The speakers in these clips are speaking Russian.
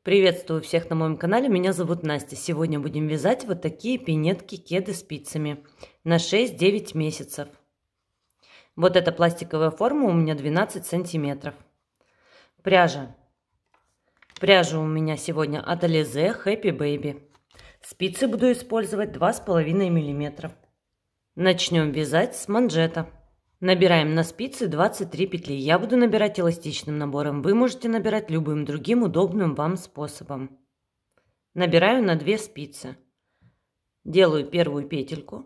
Приветствую всех на моем канале, меня зовут Настя. Сегодня будем вязать вот такие пинетки-кеды спицами на 6-9 месяцев. Вот эта пластиковая форма у меня 12 сантиметров. Пряжа. Пряжа у меня сегодня от Alize Happy Baby. Спицы буду использовать 2,5 мм. Начнем вязать с манжета. Набираем на спицы 23 петли. Я буду набирать эластичным набором. Вы можете набирать любым другим удобным вам способом. Набираю на 2 спицы. Делаю первую петельку.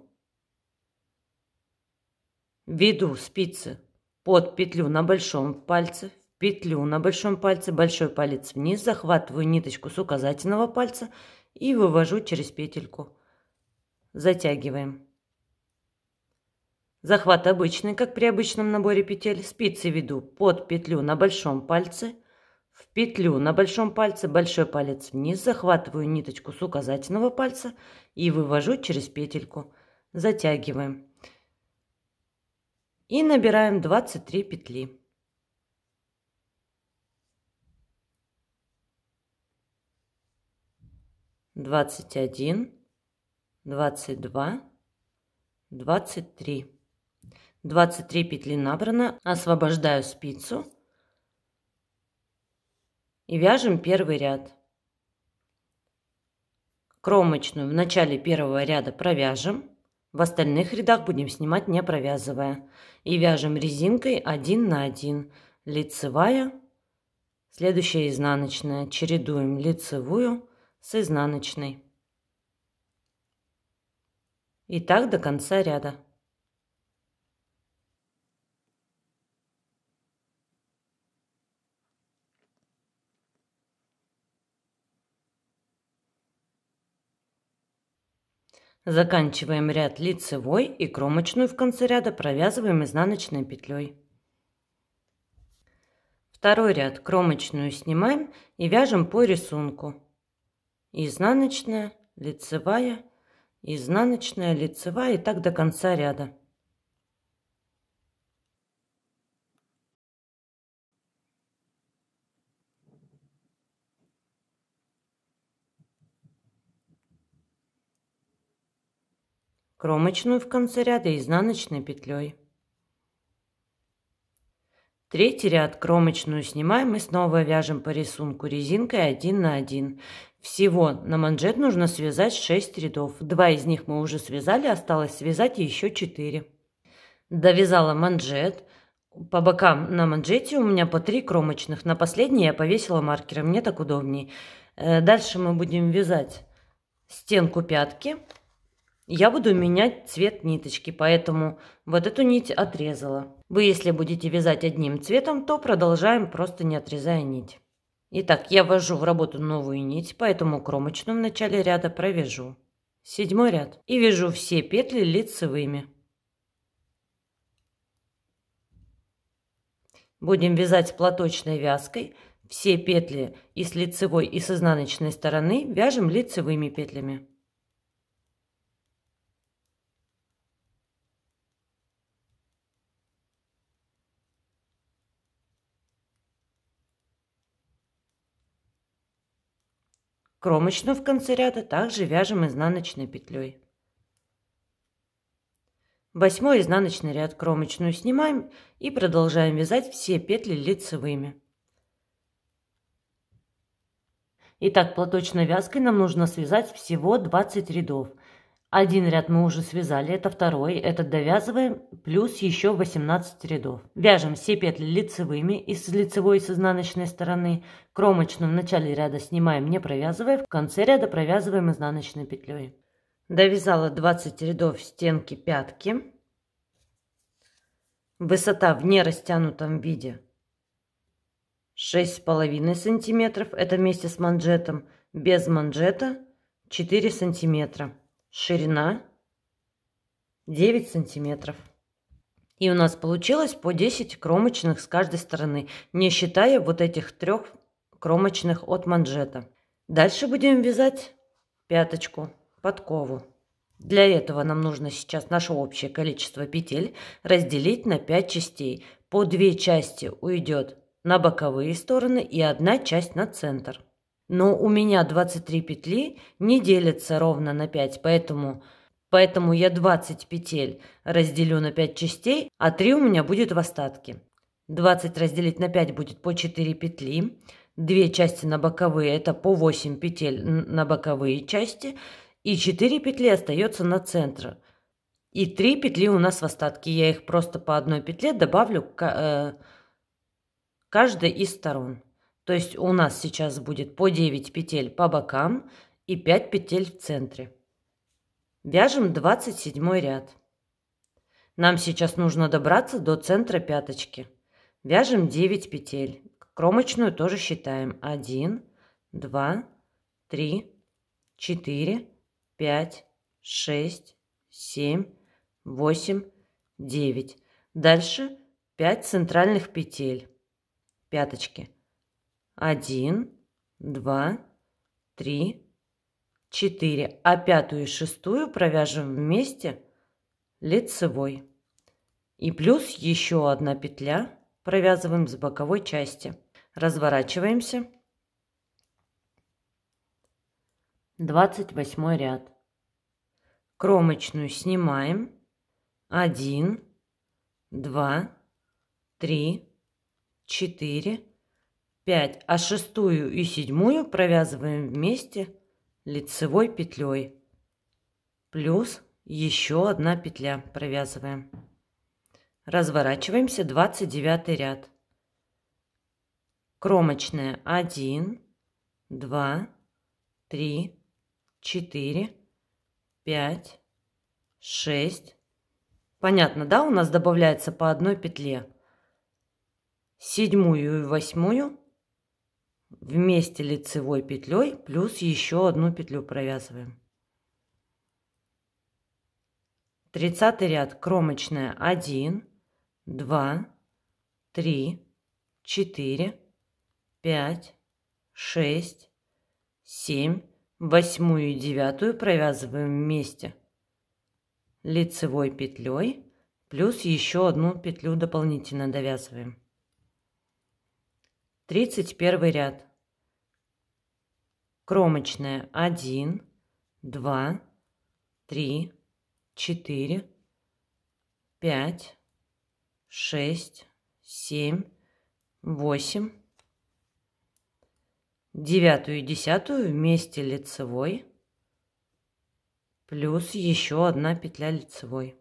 Веду спицы под петлю на большом пальце, в петлю на большом пальце, большой палец вниз, захватываю ниточку с указательного пальца и вывожу через петельку. Затягиваем. Захват обычный, как при обычном наборе петель. Спицы веду под петлю на большом пальце, в петлю на большом пальце, большой палец вниз, захватываю ниточку с указательного пальца и вывожу через петельку. Затягиваем. И набираем 23 петли. Двадцать один, 22, 23. 23 петли набрано, освобождаю спицу и вяжем первый ряд. Кромочную в начале первого ряда провяжем, в остальных рядах будем снимать не провязывая. И вяжем резинкой 1 на 1, лицевая, следующая изнаночная, чередуем лицевую с изнаночной. И так до конца ряда. Заканчиваем ряд лицевой и кромочную в конце ряда провязываем изнаночной петлей. Второй ряд кромочную снимаем и вяжем по рисунку. Изнаночная, лицевая, изнаночная, лицевая и так до конца ряда. Кромочную в конце ряда изнаночной петлей. Третий ряд кромочную снимаем и снова вяжем по рисунку резинкой 1 на 1. Всего на манжет нужно связать 6 рядов. 2 из них мы уже связали, осталось связать еще 4. Довязала манжет. По бокам на манжете у меня по 3 кромочных. На последний я повесила маркером, мне так удобнее. Дальше мы будем вязать стенку пятки. Я буду менять цвет ниточки, поэтому вот эту нить отрезала. Вы, если будете вязать одним цветом, то продолжаем, просто не отрезая нить. Итак, я ввожу в работу новую нить, поэтому кромочную в начале ряда провяжу. 7 ряд. И вяжу все петли лицевыми. Будем вязать платочной вязкой. Все петли и с лицевой, и с изнаночной стороны вяжем лицевыми петлями. Кромочную в конце ряда также вяжем изнаночной петлей. 8 изнаночный ряд кромочную снимаем и продолжаем вязать все петли лицевыми. Итак, платочной вязкой нам нужно связать всего 20 рядов. Один ряд мы уже связали, это второй, этот довязываем, плюс еще 18 рядов. Вяжем все петли лицевыми и с лицевой и с изнаночной стороны. Кромочную в начале ряда снимаем, не провязывая, в конце ряда провязываем изнаночной петлей. Довязала 20 рядов стенки пятки. Высота в нерастянутом виде 6,5 сантиметров, это вместе с манжетом. Без манжета 4 сантиметра. Ширина 9 сантиметров. И у нас получилось по 10 кромочных с каждой стороны, не считая вот этих 3 кромочных от манжета. Дальше будем вязать пяточку, подкову. Для этого нам нужно сейчас наше общее количество петель разделить на 5 частей. По 2 части уйдет на боковые стороны и 1 часть на центр. Но у меня 23 петли не делятся ровно на 5, поэтому я 20 петель разделю на 5 частей, а 3 у меня будет в остатке. 20 разделить на 5 будет по 4 петли. 2 части на боковые, это по 8 петель на боковые части. И 4 петли остается на центр. И 3 петли у нас в остатке. Я их просто по одной петле добавлю каждой из сторон. То есть у нас сейчас будет по 9 петель по бокам и 5 петель в центре. Вяжем 27 ряд. Нам сейчас нужно добраться до центра пяточки. Вяжем 9 петель. Кромочную тоже считаем. 1, 2, 3, 4, 5, 6, 7, 8, 9. Дальше 5 центральных петель пяточки. 1, 2, 3, 4. А пятую и шестую провяжем вместе лицевой. И плюс еще одна петля провязываем с боковой части. Разворачиваемся. 28 ряд. Кромочную снимаем. 1, 2, 3, 4, 5. А шестую и седьмую провязываем вместе лицевой петлей. Плюс еще одна петля провязываем. Разворачиваемся. 29 ряд. Кромочная 1, 2, 3, 4, 5, 6. Понятно, да? У нас добавляется по одной петле. Седьмую и восьмую вместе лицевой петлей плюс еще одну петлю провязываем. 30 ряд. Кромочная 1, 2, 3, 4, 5, 6, 7. Восьмую и девятую провязываем вместе лицевой петлей плюс еще одну петлю дополнительно довязываем. 31 ряд. Кромочная 1, 2, 3, 4, 5, 6, 7, 8. Девятую и десятую вместе лицевой плюс еще одна петля лицевой.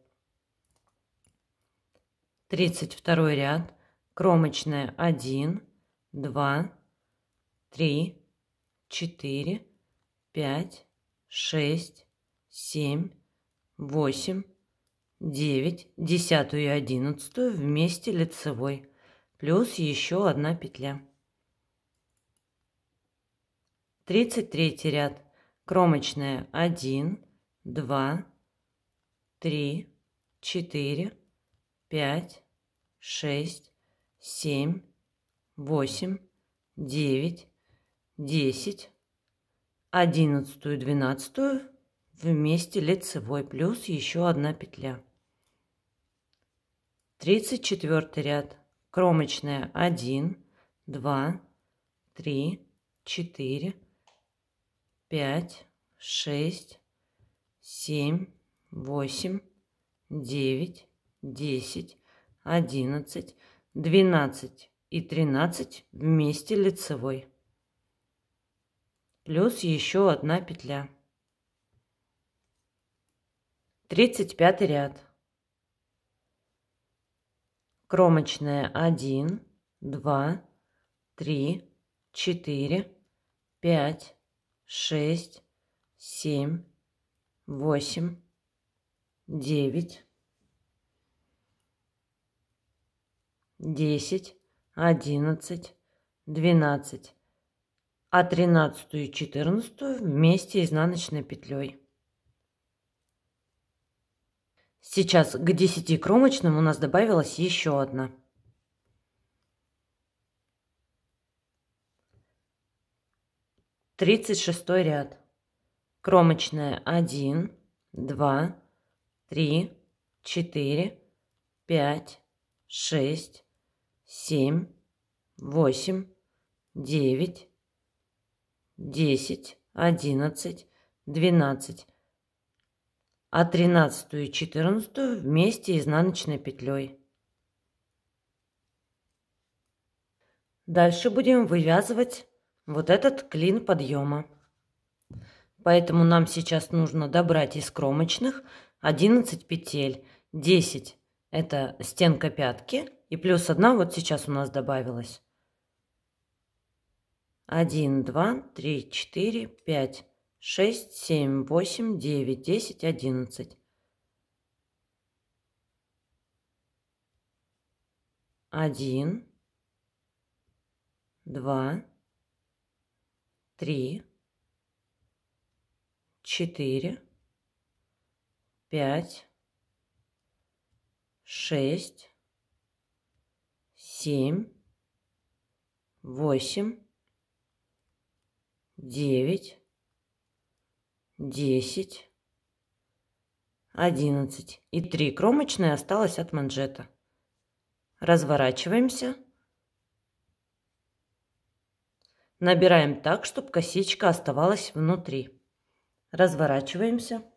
32 ряд. Кромочная 1, 2, 3, 4, 5, 6, 7, 8, 9. Десятую и одиннадцатую вместе лицевой плюс еще одна петля. 33 ряд. Кромочная 1, 2, 3, 4, 5, 6, 7, 8, 9, 10. 11 и 12 вместе лицевой плюс еще одна петля. 34 ряд. Кромочная 1, 2, 3, 4, 5, 6, 7, 8, 9, 10, 11, 12 и 13 вместе лицевой. Плюс еще одна петля. 35 ряд. Кромочная 1, 2, 3, 4, 5, 6, 7, 8, 9, 10, 11, 12, а 13 и 14 вместе изнаночной петлей. Сейчас к 10 кромочным у нас добавилась еще одна. 36 ряд. Кромочная 1, 2, 3, 4, 5, 6, 7, 8, 9, 10, 11, 12. А 13 и 14 вместе изнаночной петлей. Дальше будем вывязывать вот этот клин подъема. Поэтому нам сейчас нужно добрать из кромочных 11 петель. 10 это стенка пятки и плюс 1 вот сейчас у нас добавилась. 1, 2, 3, 4, 5, 6, 7, 8, 9, 10, 11. 1, 2, 3, 4, 5, 6, 7, 8, 9, 10, 11. И 3 кромочные осталось от манжета. Разворачиваемся. Набираем так, чтобы косичка оставалась внутри. Разворачиваемся.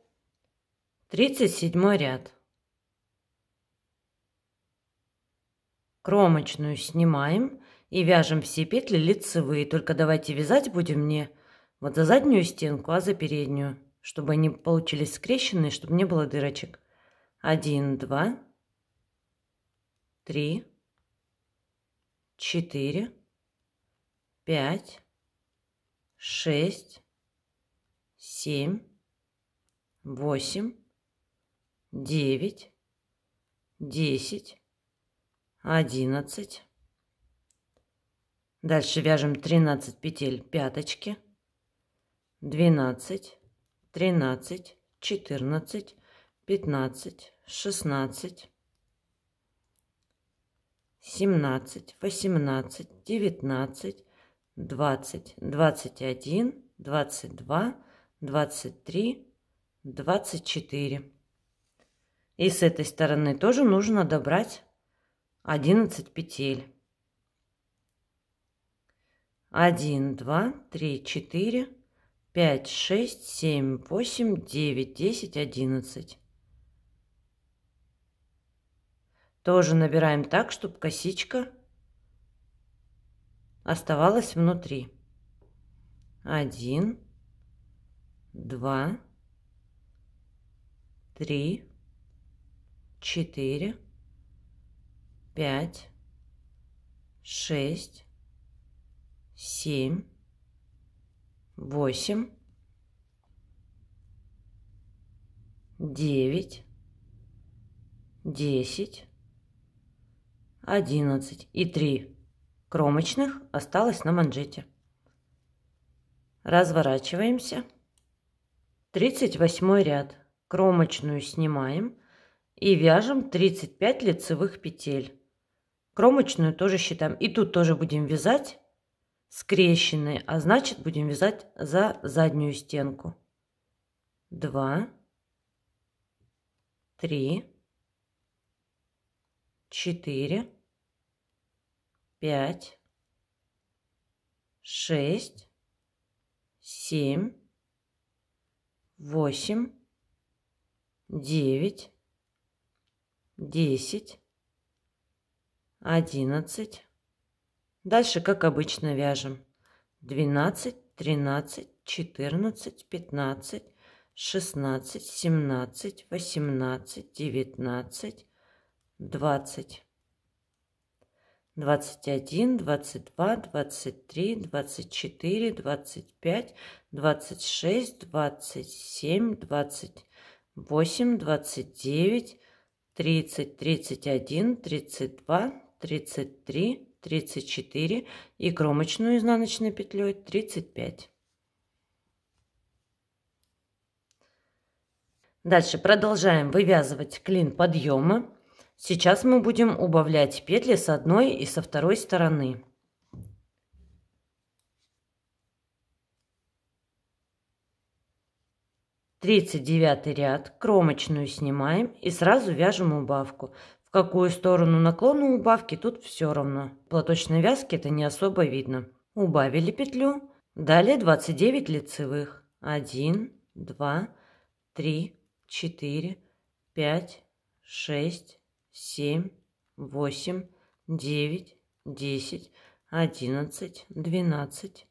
37 ряд. Кромочную снимаем и вяжем все петли лицевые. Только давайте вязать будем не вот за заднюю стенку, а за переднюю, чтобы они получились скрещенные, чтобы не было дырочек. 1, 2, 3, 4, 5, 6, 7, 8, 9, 10, 11. Дальше вяжем 13 петель пяточки. 12, 13, 14, 15, 16, 17, 18, 19, 20, 21, 22, 23, 24. И с этой стороны тоже нужно добрать 11 петель. 1, 2, 3, 4, 5, 6, 7, 8, 9, 10, 11. Тоже набираем так, чтобы косичка оставалась внутри. 1, 2, 3, 4, 5, 6, 7, 8, 9, 10, 11 и 3 кромочных осталось на манжете. Разворачиваемся. 38 ряд. Кромочную снимаем и вяжем 35 лицевых петель. Кромочную тоже считаем. И тут тоже будем вязать скрещенные, а значит будем вязать за заднюю стенку. 2, 3, 4, 5, 6, 7, 8, 9, 10, 11. Дальше, как обычно, вяжем 12, 13, 14, 15, 16, 17, 18, 19, 20, 21, 22, 23, 24, 25, 26, 27, 28, 29, 30, 31, 32, 33, 34 и кромочную изнаночной петлей 35. Дальше продолжаем вывязывать клин подъема. Сейчас мы будем убавлять петли с одной и со второй стороны. Тридцать 39 ряд. Кромочную снимаем и сразу вяжем убавку. В какую сторону наклона убавки, тут все равно. В платочной вязке это не особо видно. Убавили петлю, Далее 29 лицевых. 1, 2, 3, 4, 5, 6, 7, 8, 9, 10, 11, 12,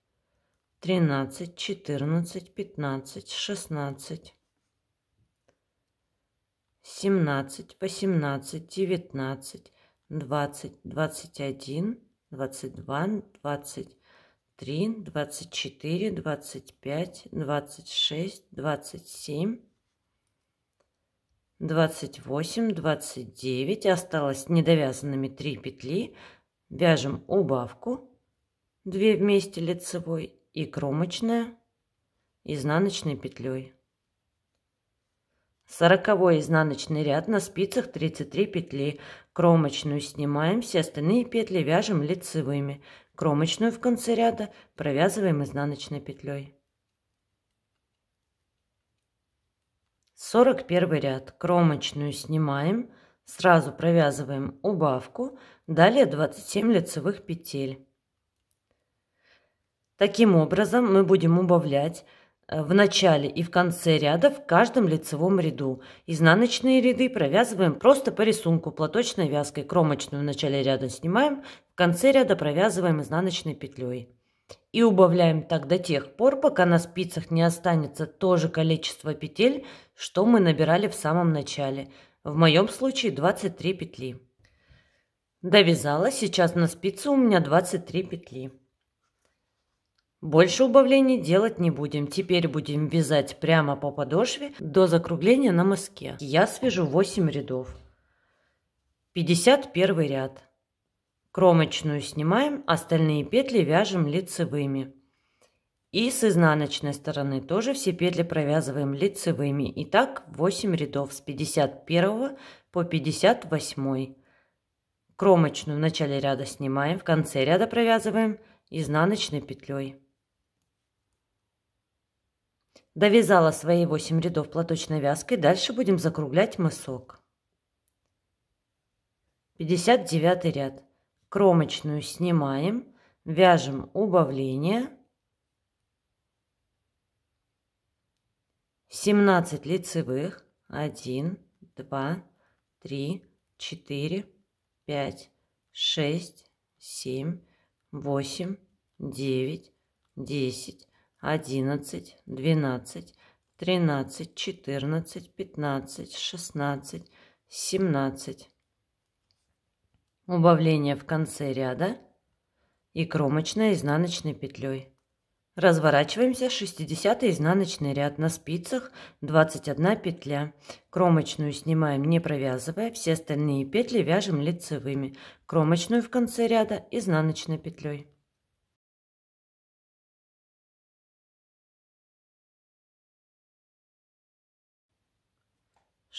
13, 14, 15, 16, 17, 18, 19, 20, 21, 22, 23, 24, 25, 26, 27, 28, 29. Осталось недовязанными 3 петли. Вяжем убавку, 2 вместе лицевой и кромочная изнаночной петлей. 40-й изнаночный ряд, на спицах 33 петли. Кромочную снимаем, все остальные петли вяжем лицевыми. Кромочную в конце ряда провязываем изнаночной петлей. 41 ряд. Кромочную снимаем, сразу провязываем убавку, далее 27 лицевых петель. Таким образом мы будем убавлять в начале и в конце ряда в каждом лицевом ряду. Изнаночные ряды провязываем просто по рисунку платочной вязкой. Кромочную в начале ряда снимаем, в конце ряда провязываем изнаночной петлей. И убавляем так до тех пор, пока на спицах не останется то же количество петель, что мы набирали в самом начале. В моем случае 23 петли. Довязала, сейчас на спице у меня 23 петли. Больше убавлений делать не будем. Теперь будем вязать прямо по подошве до закругления на мыске. Я свяжу 8 рядов. 51 ряд. Кромочную снимаем, остальные петли вяжем лицевыми. И с изнаночной стороны тоже все петли провязываем лицевыми. Итак, 8 рядов с 51 по 58. Кромочную в начале ряда снимаем, в конце ряда провязываем изнаночной петлей. Довязала свои 8 рядов платочной вязкой, дальше будем закруглять мысок. 59 ряд. Кромочную снимаем, вяжем убавление. 17 лицевых. 1, 2, 3, 4, 5, 6, 7, 8, 9, 10, 11, 12, 13, 14, 15, 16, 17. Убавление в конце ряда и кромочная изнаночной петлей. Разворачиваемся, 60 изнаночный ряд, на спицах 21 петля. Кромочную снимаем, не провязывая, все остальные петли вяжем лицевыми. Кромочную в конце ряда изнаночной петлей.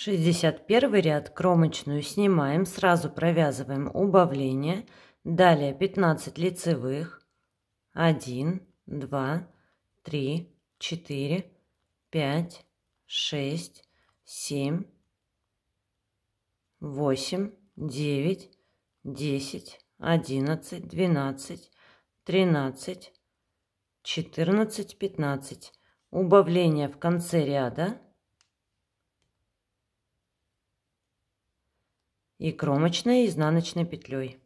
61 ряд. Кромочную снимаем, сразу провязываем убавление, далее 15 лицевых. 1, 2, 3, 4, 5, 6, 7, 8, 9, 10, 11, 12, 13, 14, 15. Убавление в конце ряда и кромочной изнаночной петлей.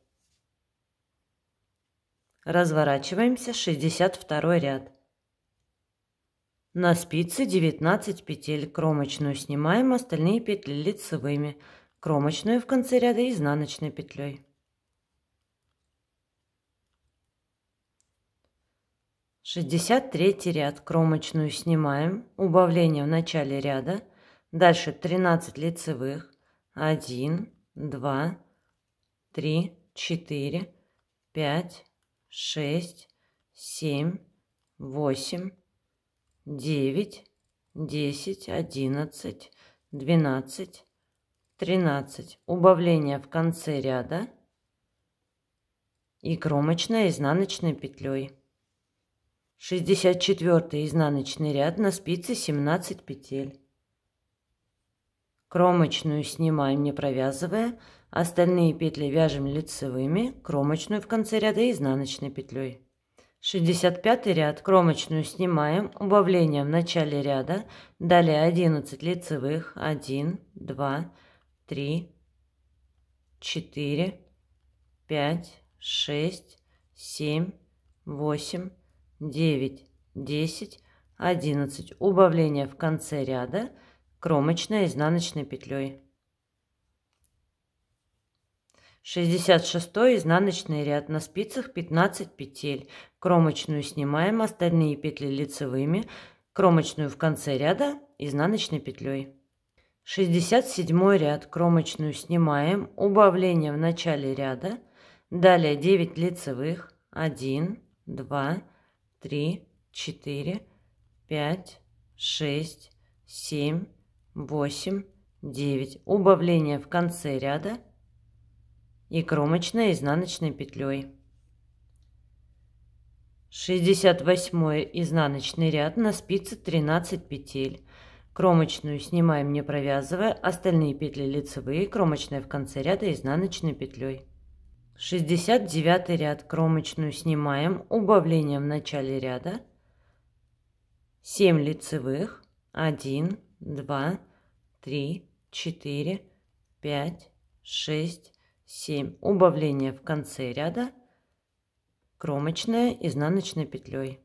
Разворачиваемся, 62 ряд. На спице 19 петель. Кромочную снимаем, остальные петли лицевыми. Кромочную в конце ряда изнаночной петлей. 63 ряд. Кромочную снимаем, убавление в начале ряда. Дальше 13 лицевых. 1, 2, 3, 4, 5, 6, 7, 8, 9, 10, 11, 12, 13. Убавление в конце ряда и кромочная изнаночной петлей. 64 изнаночный ряд, на спице 17 петель. Кромочную снимаем, не провязывая, остальные петли вяжем лицевыми, кромочную в конце ряда изнаночной петлей. 65 ряд, кромочную снимаем, убавление в начале ряда, далее 11 лицевых, 1, 2, 3, 4, 5, 6, 7, 8, 9, 10, 11. Убавление в конце ряда, кромочная изнаночной петлей. 66 изнаночный ряд, на спицах 15 петель, кромочную снимаем, остальные петли лицевыми, кромочную в конце ряда изнаночной петлей. 67 ряд, кромочную снимаем, убавление в начале ряда, далее 9 лицевых, 1, 2, 3, 4, 5, 6, 7, 8, 9. Убавление в конце ряда и кромочная изнаночной петлей. 68 изнаночный ряд, на спице 13 петель. Кромочную снимаем, не провязывая, остальные петли лицевые, кромочная в конце ряда изнаночной петлей. 69 ряд, кромочную снимаем, убавление в начале ряда, 7 лицевых, 1, 2, 3, 4, 5, 6, 7. Убавление в конце ряда, кромочная изнаночной петлей.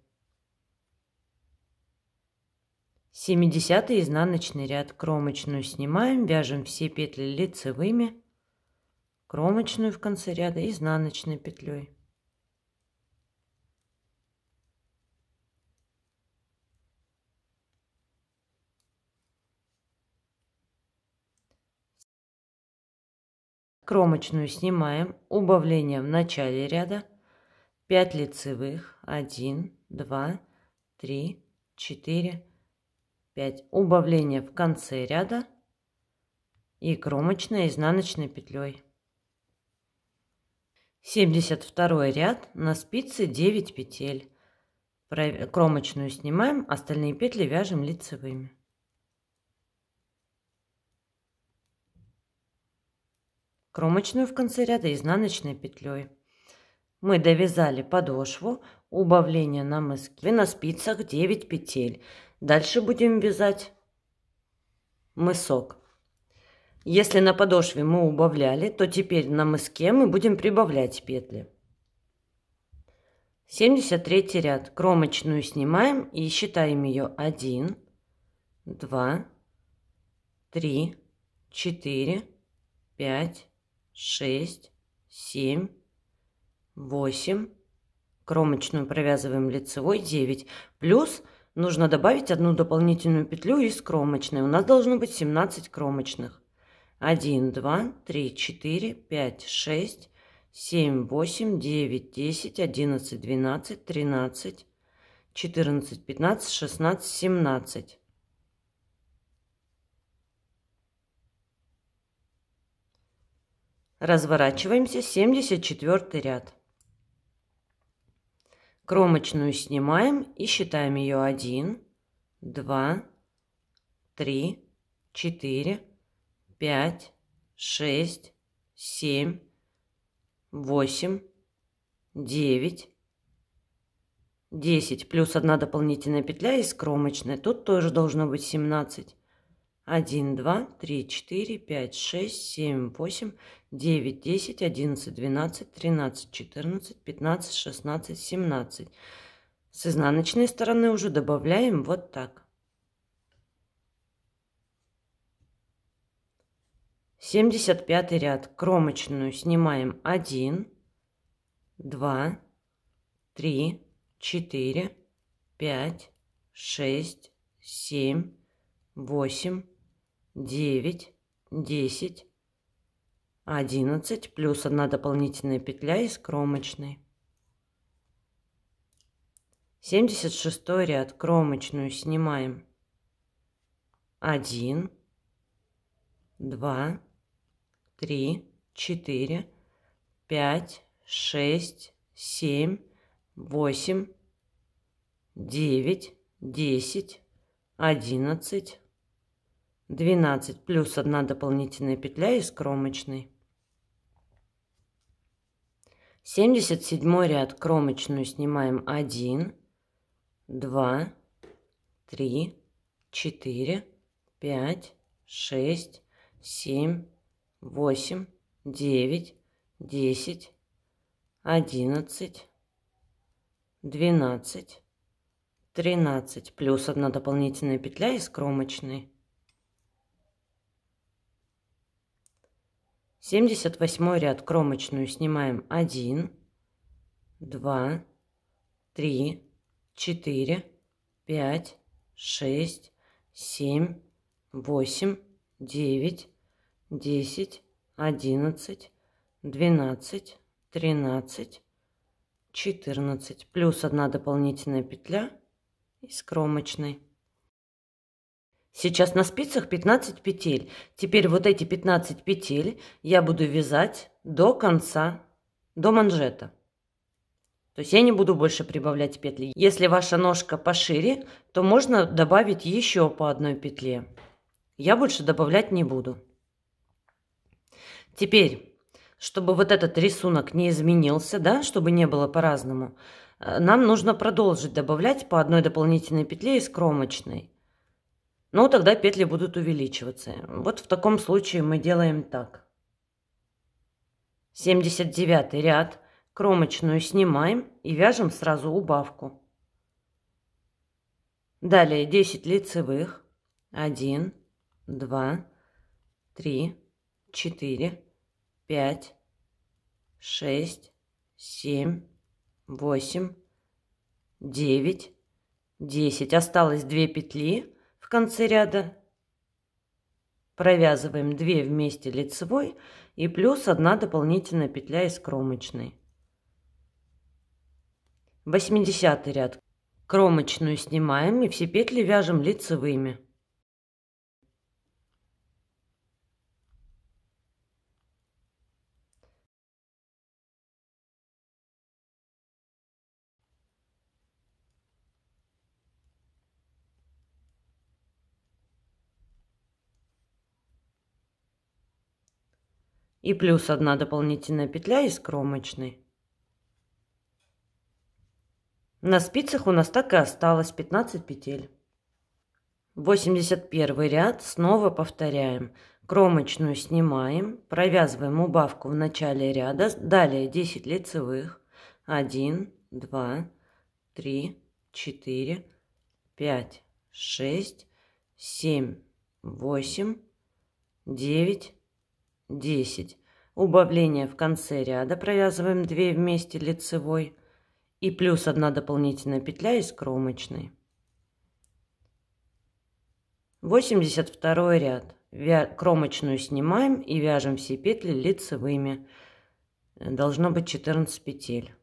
70 изнаночный ряд, кромочную снимаем, вяжем все петли лицевыми, кромочную в конце ряда изнаночной петлей. Кромочную снимаем, убавление в начале ряда, 5 лицевых, 1, 2, 3, 4, 5. Убавление в конце ряда и кромочная изнаночной петлей. 72 ряд, на спице 9 петель. Кромочную снимаем, остальные петли вяжем лицевыми. Кромочную в конце ряда изнаночной петлей. Мы довязали подошву, убавление на мыске, на спицах 9 петель. Дальше будем вязать мысок. Если на подошве мы убавляли, то теперь на мыске мы будем прибавлять петли. 73 ряд, кромочную снимаем и считаем ее 1, 2, 3, 4, 5, 6, 7, 8. Кромочную провязываем лицевой 9. Плюс нужно добавить одну дополнительную петлю из кромочной. У нас должно быть 17 кромочных. 1, 2, 3, 4, 5, 6, 7, 8, 9, 10, 11, 12, 13, 14, 15, 16, 17. Разворачиваемся, 74 ряд. Кромочную снимаем и считаем ее 1, 2, 3, 4, 5, 6, 7, 8, 9, 10. Плюс одна дополнительная петля из кромочной. Тут тоже должно быть 17. 1, 2, 3, 4, 5, 6, 7, 8, 9, 10, 11, 12, 13, 14, 15, 16, 17. С изнаночной стороны уже добавляем вот так. 75 ряд, кромочную снимаем 1, 2, 3, 4, 5, 6, 7, 8, 9, 10, 11, плюс одна дополнительная петля из кромочной. 76 ряд, кромочную снимаем 1, 2, 3, 4, 5, 6, 7, 8, 9, 10, 11, 12, плюс одна дополнительная петля из кромочной. 77 ряд, кромочную снимаем 1, 2, 3, 4, 5, 6, 7, 8, 9, 10, 11, 12, 13, плюс 1 дополнительная петля из кромочной. 78 ряд, кромочную снимаем 1, 2, 3, 4, 5, 6, 7, 8, 9, 10, 11, 12, 13, 14, плюс 1 дополнительная петля из кромочной. Сейчас на спицах 15 петель. Теперь вот эти 15 петель я буду вязать до конца, до манжета. То есть я не буду больше прибавлять петли. Если ваша ножка пошире, то можно добавить еще по одной петле. Я больше добавлять не буду. Теперь, чтобы вот этот рисунок не изменился, да, чтобы не было по-разному, нам нужно продолжить добавлять по одной дополнительной петле из кромочной. Но тогда петли будут увеличиваться. Вот в таком случае мы делаем так. 79 ряд, кромочную снимаем и вяжем сразу убавку. Далее 10 лицевых. 1, 2, 3, 4, 5, 6, 7, 8, 9, 10. Осталось 2 петли. В конце ряда провязываем 2 вместе лицевой и плюс 1 дополнительная петля из кромочной. 80 ряд, кромочную снимаем и все петли вяжем лицевыми. И плюс 1 дополнительная петля из кромочной. На спицах у нас так и осталось 15 петель. 81 ряд, снова повторяем. Кромочную снимаем, провязываем убавку в начале ряда, далее 10 лицевых. 1, 2, 3, 4, 5, 6, 7, 8, 9, 10. Убавление в конце ряда, провязываем 2 вместе лицевой и плюс 1 дополнительная петля из кромочной. 82 ряд, кромочную снимаем и вяжем все петли лицевыми. Должно быть 14 петель.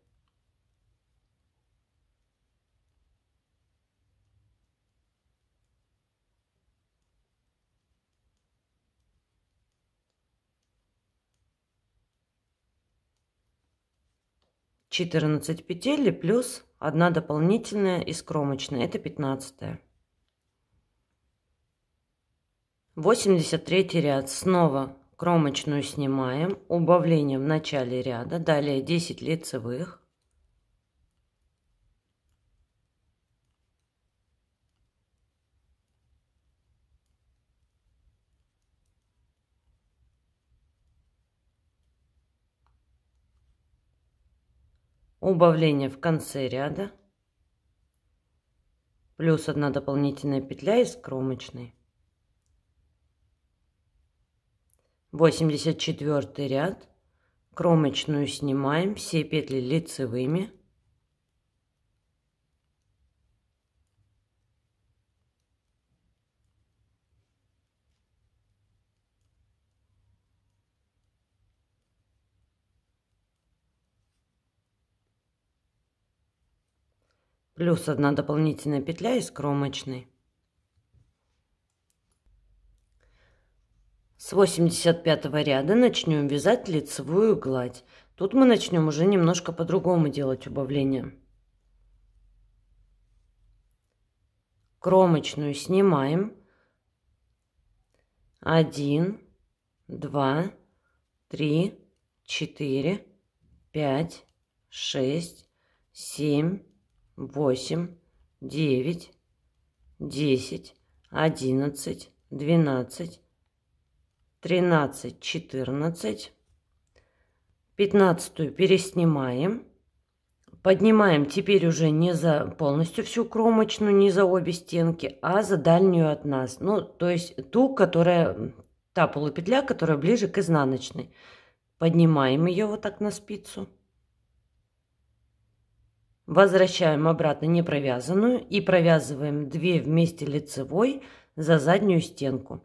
Четырнадцать петель плюс 1 дополнительная из кромочной, это 15. 83 ряд, снова кромочную снимаем, убавление в начале ряда, далее 10 лицевых. Убавление в конце ряда, плюс 1 дополнительная петля из кромочной. 84 ряд, кромочную снимаем, все петли лицевыми. Плюс 1 дополнительная петля из кромочной. С 85 ряда начнем вязать лицевую гладь. Тут мы начнем уже немножко по-другому делать убавление. Кромочную снимаем. 1, 2, 3, 4, 5, 6, 7, 8, 9, 10, 11, 12, 13, 14. 15 переснимаем. Поднимаем теперь уже не за полностью всю кромочную, не за обе стенки, а за дальнюю от нас. Ну, то есть ту, которая, та полупетля, которая ближе к изнаночной. Поднимаем ее вот так на спицу. Возвращаем обратно не провязанную и провязываем 2 вместе лицевой за заднюю стенку.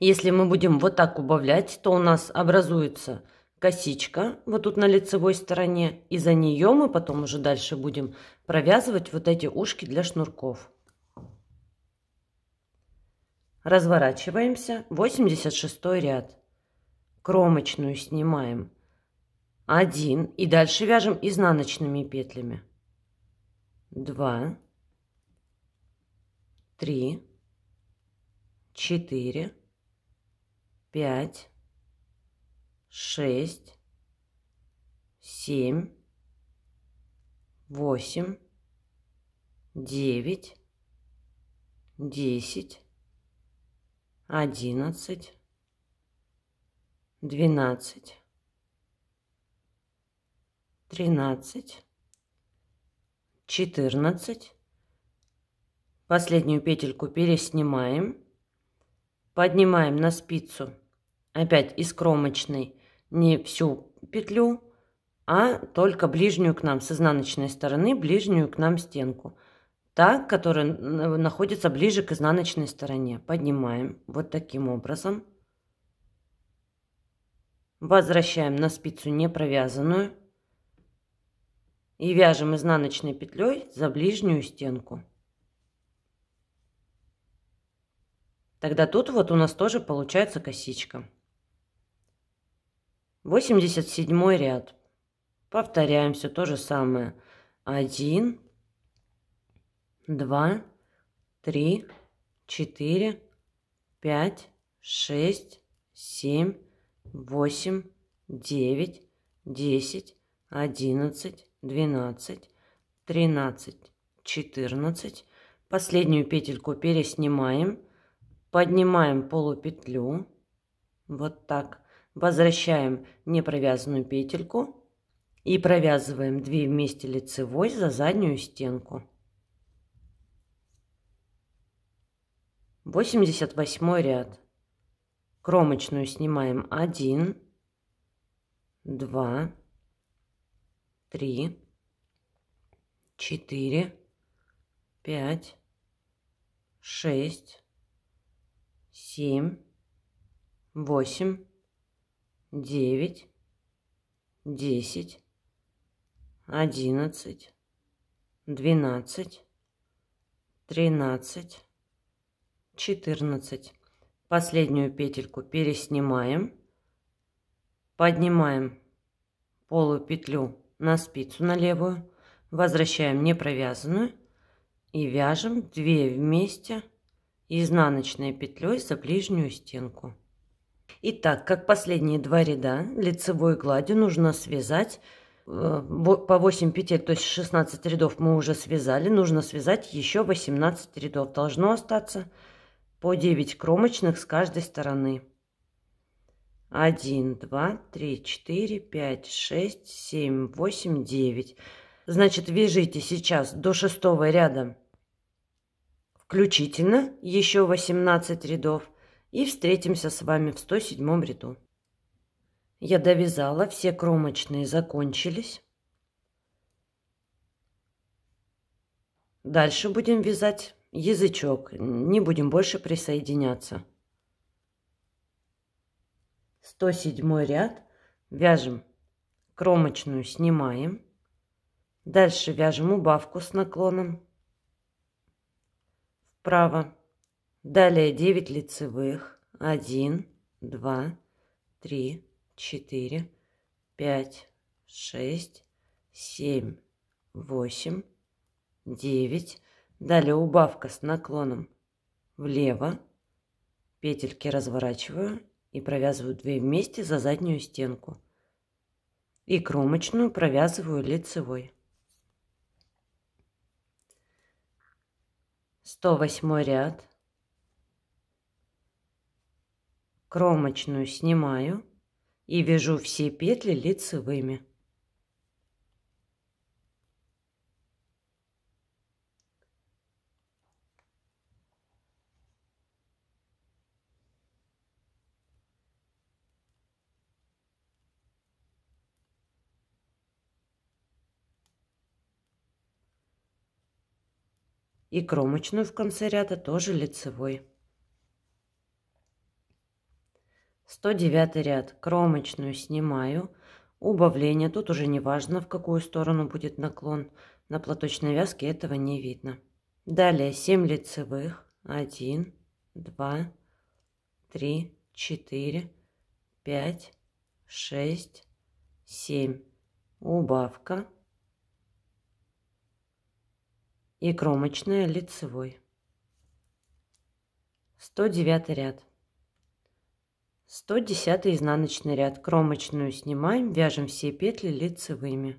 Если мы будем вот так убавлять, то у нас образуется косичка вот тут на лицевой стороне, и за нее мы потом уже дальше будем провязывать вот эти ушки для шнурков. Разворачиваемся. 86 ряд. Кромочную снимаем 1 и дальше вяжем изнаночными петлями. 2, 3, 4, 5, 6, 7, 8, 9, 10, 11, 12, 13, 14. Последнюю петельку переснимаем. Поднимаем на спицу опять из кромочной не всю петлю, а только ближнюю к нам с изнаночной стороны, ближнюю к нам стенку. Та, которая находится ближе к изнаночной стороне. Поднимаем вот таким образом. Возвращаем на спицу не провязанную. И вяжем изнаночной петлей за ближнюю стенку. Тогда тут вот у нас тоже получается косичка. 87 ряд. Повторяем все то же самое. 1, 2, 3, 4, 5, 6, 7, 8, 9, 10, 11, 12, 13, 14. Последнюю петельку переснимаем. Поднимаем полупетлю. Вот так. Возвращаем непровязанную петельку. И провязываем 2 вместе лицевой за заднюю стенку. 88 ряд. Кромочную снимаем 1, 2, 3, 4, 5, 6, 7, 8, 9, 10, 11, 12, 13, 14. Последнюю петельку переснимаем. Поднимаем полупетлю на спицу на левую. Возвращаем непровязанную. И вяжем 2 вместе изнаночной петлей за ближнюю стенку. Итак, как последние 2 ряда лицевой гладью нужно связать по 8 петель, то есть 16 рядов мы уже связали. Нужно связать еще 18 рядов. Должно остаться по 9 кромочных с каждой стороны. 1, 2, 3, 4, 5, 6, 7, 8, 9. Значит, вяжите сейчас до 6 ряда включительно еще 18 рядов. И встретимся с вами в 107 ряду. Я довязала, все кромочные закончились. Дальше будем вязать язычок, не будем больше присоединяться. 107 ряд, вяжем кромочную, снимаем. Дальше вяжем убавку с наклоном вправо. Далее 9 лицевых. 1, 2, 3, 4, 5, 6, 7, 8, 9. Далее убавка с наклоном влево. Петельки разворачиваю и провязываю 2 вместе за заднюю стенку. И кромочную провязываю лицевой. 108 ряд. Кромочную снимаю и вяжу все петли лицевыми. И кромочную в конце ряда тоже лицевой. 109 ряд. Кромочную снимаю. Убавление. Тут уже не важно, в какую сторону будет наклон. На платочной вязке этого не видно. Далее 7 лицевых. 1, 2, 3, 4, 5, 6, 7. Убавка. И кромочная лицевой. 109 ряд. 110 изнаночный ряд. Кромочную снимаем, вяжем все петли лицевыми.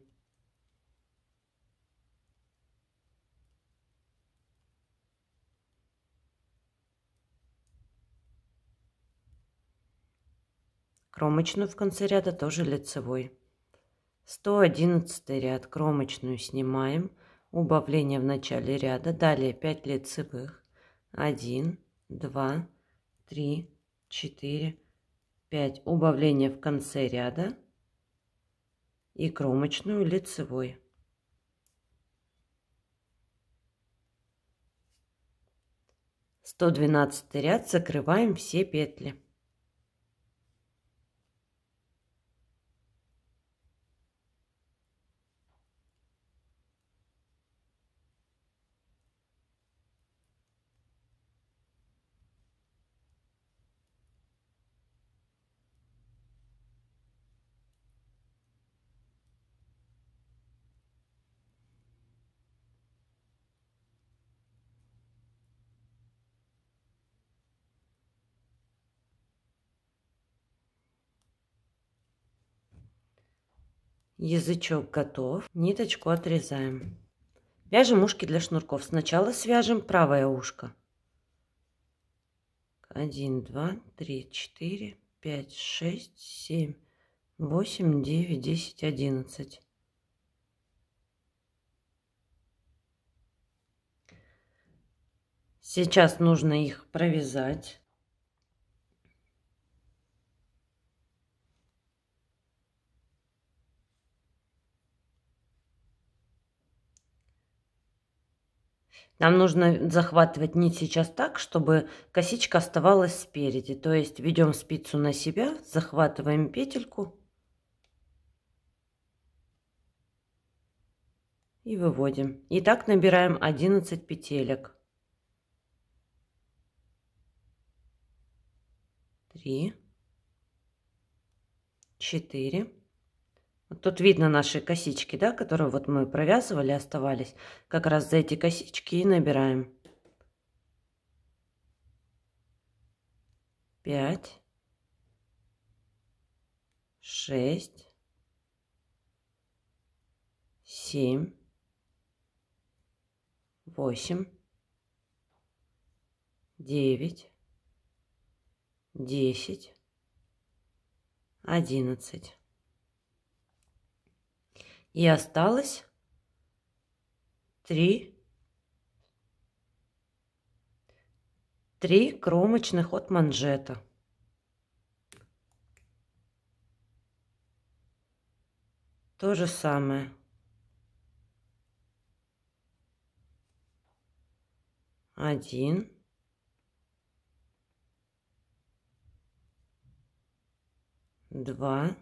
Кромочную в конце ряда тоже лицевой. 111 ряд. Кромочную снимаем. Убавление в начале ряда. Далее 5 лицевых. 1, 2, 3, 4, 5. Убавление в конце ряда. И кромочную лицевой. — 112 ряд. Закрываем все петли. Язычок готов. Ниточку отрезаем. Вяжем ушки для шнурков. Сначала свяжем правое ушко. 1, 2, 3, 4, 5, 6, 7, 8, 9, 10, 11. Сейчас нужно их провязать. Нам нужно захватывать нить сейчас так, чтобы косичка оставалась спереди. То есть ведем спицу на себя, захватываем петельку и выводим. И так набираем 11 петелек. 3, 4. Вот тут видно наши косички, да, которые вот мы провязывали, оставались. Как раз за эти косички и набираем. 5, 6, 7, 8, 9, 10, 11. И осталось 3 кромочных от манжета. То же самое. 1, 2,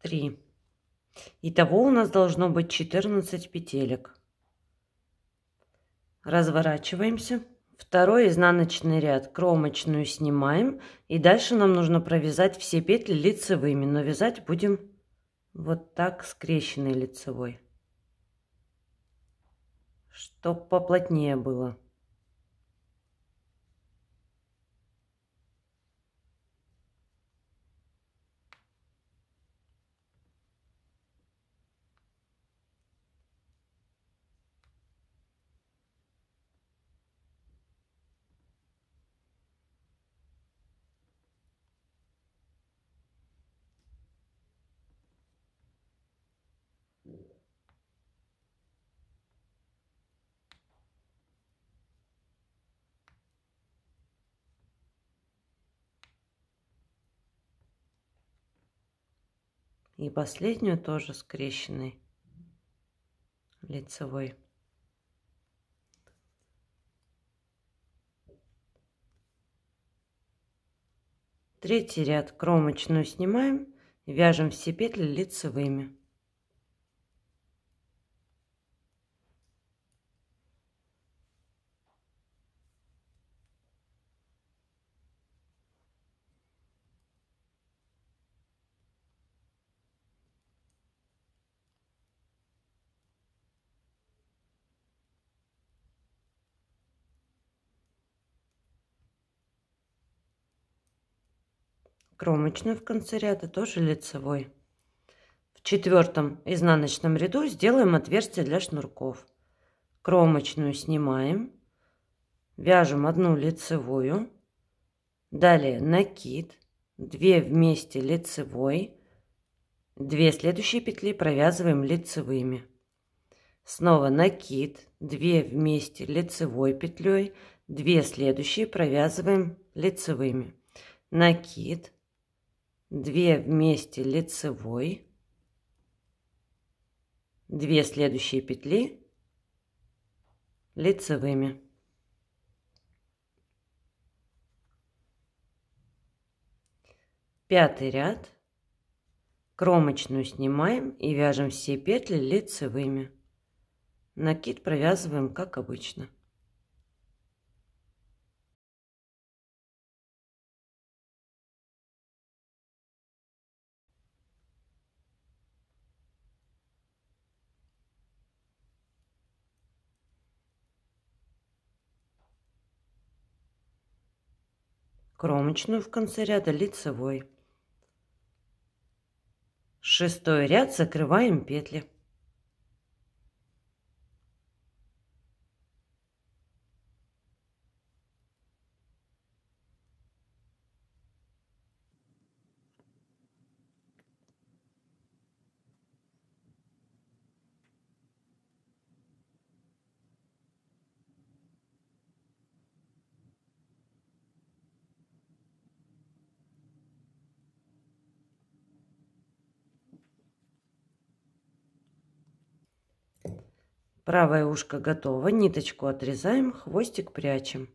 3. Итого у нас должно быть 14 петелек. Разворачиваемся. Второй изнаночный ряд. Кромочную снимаем. И дальше нам нужно провязать все петли лицевыми. Но вязать будем вот так, скрещенной лицевой. чтоб поплотнее было. И последнюю тоже скрещенной лицевой. Третий ряд кромочную снимаем, вяжем все петли лицевыми. Кромочную в конце ряда тоже лицевой. В четвертом изнаночном ряду сделаем отверстие для шнурков. Кромочную снимаем, вяжем одну лицевую, далее накид, 2 вместе лицевой, 2 следующие петли провязываем лицевыми. Снова накид, 2 вместе лицевой петлей, 2 следующие провязываем лицевыми. Накид, 2 вместе лицевой, 2 следующие петли лицевыми. Пятый ряд. Кромочную снимаем и вяжем все петли лицевыми. Накид провязываем как обычно. Кромочную в конце ряда лицевой. Шестой ряд закрываем петли. Правое ушко готово, ниточку отрезаем, хвостик прячем.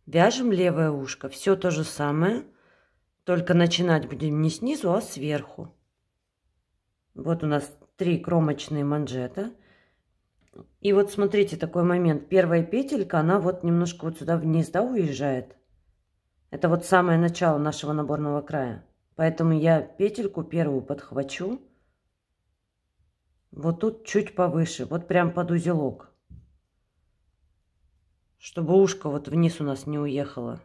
Вяжем левое ушко. Все то же самое, только начинать будем не снизу, а сверху. Вот у нас 3 кромочные манжета. И вот смотрите, такой момент. Первая петелька, она вот немножко вот сюда вниз, да, уезжает. Это вот самое начало нашего наборного края. Поэтому я петельку первую подхвачу. Вот тут чуть повыше, вот прям под узелок. Чтобы ушко вот вниз у нас не уехало.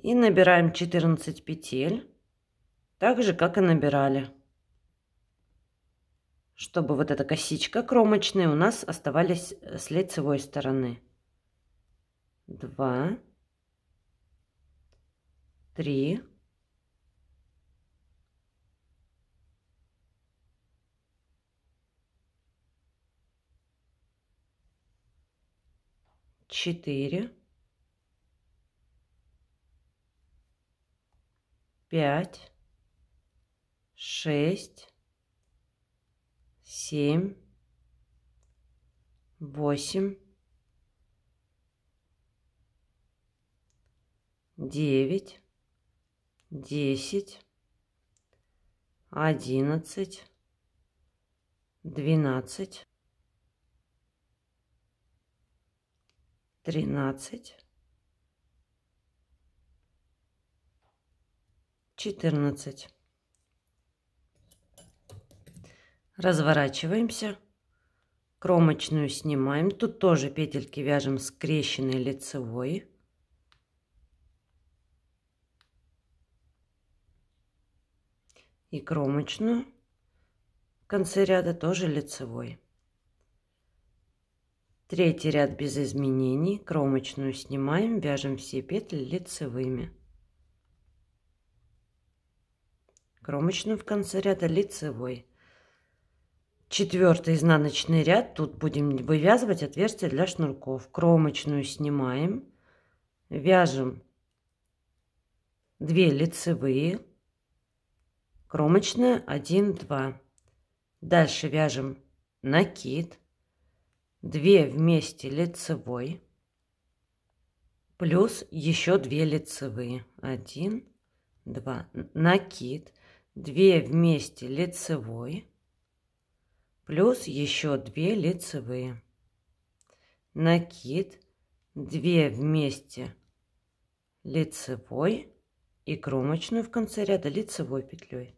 И набираем 14 петель. Так же, как и набирали. Чтобы вот эта косичка кромочная у нас оставались с лицевой стороны. 2, 3, 4, 5, 6, 7, 8, 9, 10, 11, 12, 13, 14. Разворачиваемся, кромочную снимаем. Тут тоже петельки вяжем скрещенной лицевой. И кромочную в конце ряда тоже лицевой. Третий ряд без изменений. Кромочную снимаем, вяжем все петли лицевыми. Кромочную в конце ряда лицевой. Четвертый изнаночный ряд. Тут будем вывязывать отверстие для шнурков. Кромочную снимаем, вяжем 2 лицевые, кромочная 1, 2. Дальше вяжем накид, 2 вместе лицевой, плюс еще 2 лицевые, 1, 2, накид, 2 вместе лицевой, плюс еще 2 лицевые, накид, 2 вместе лицевой и кромочную в конце ряда лицевой петлей.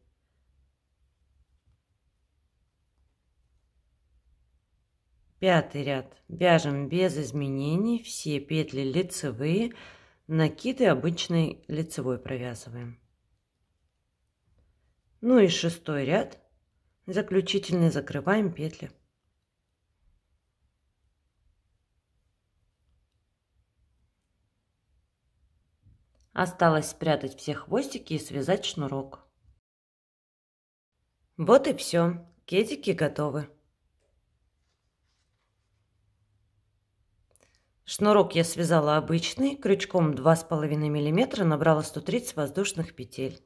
Пятый ряд вяжем без изменений все петли лицевые, накиды обычной лицевой провязываем. Ну и шестой ряд заключительный закрываем петли. Осталось спрятать все хвостики и связать шнурок. Вот и все, кетики готовы. Шнурок я связала обычный, крючком 2,5 мм, набрала 130 воздушных петель.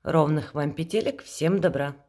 Ровных вам петелек, всем добра!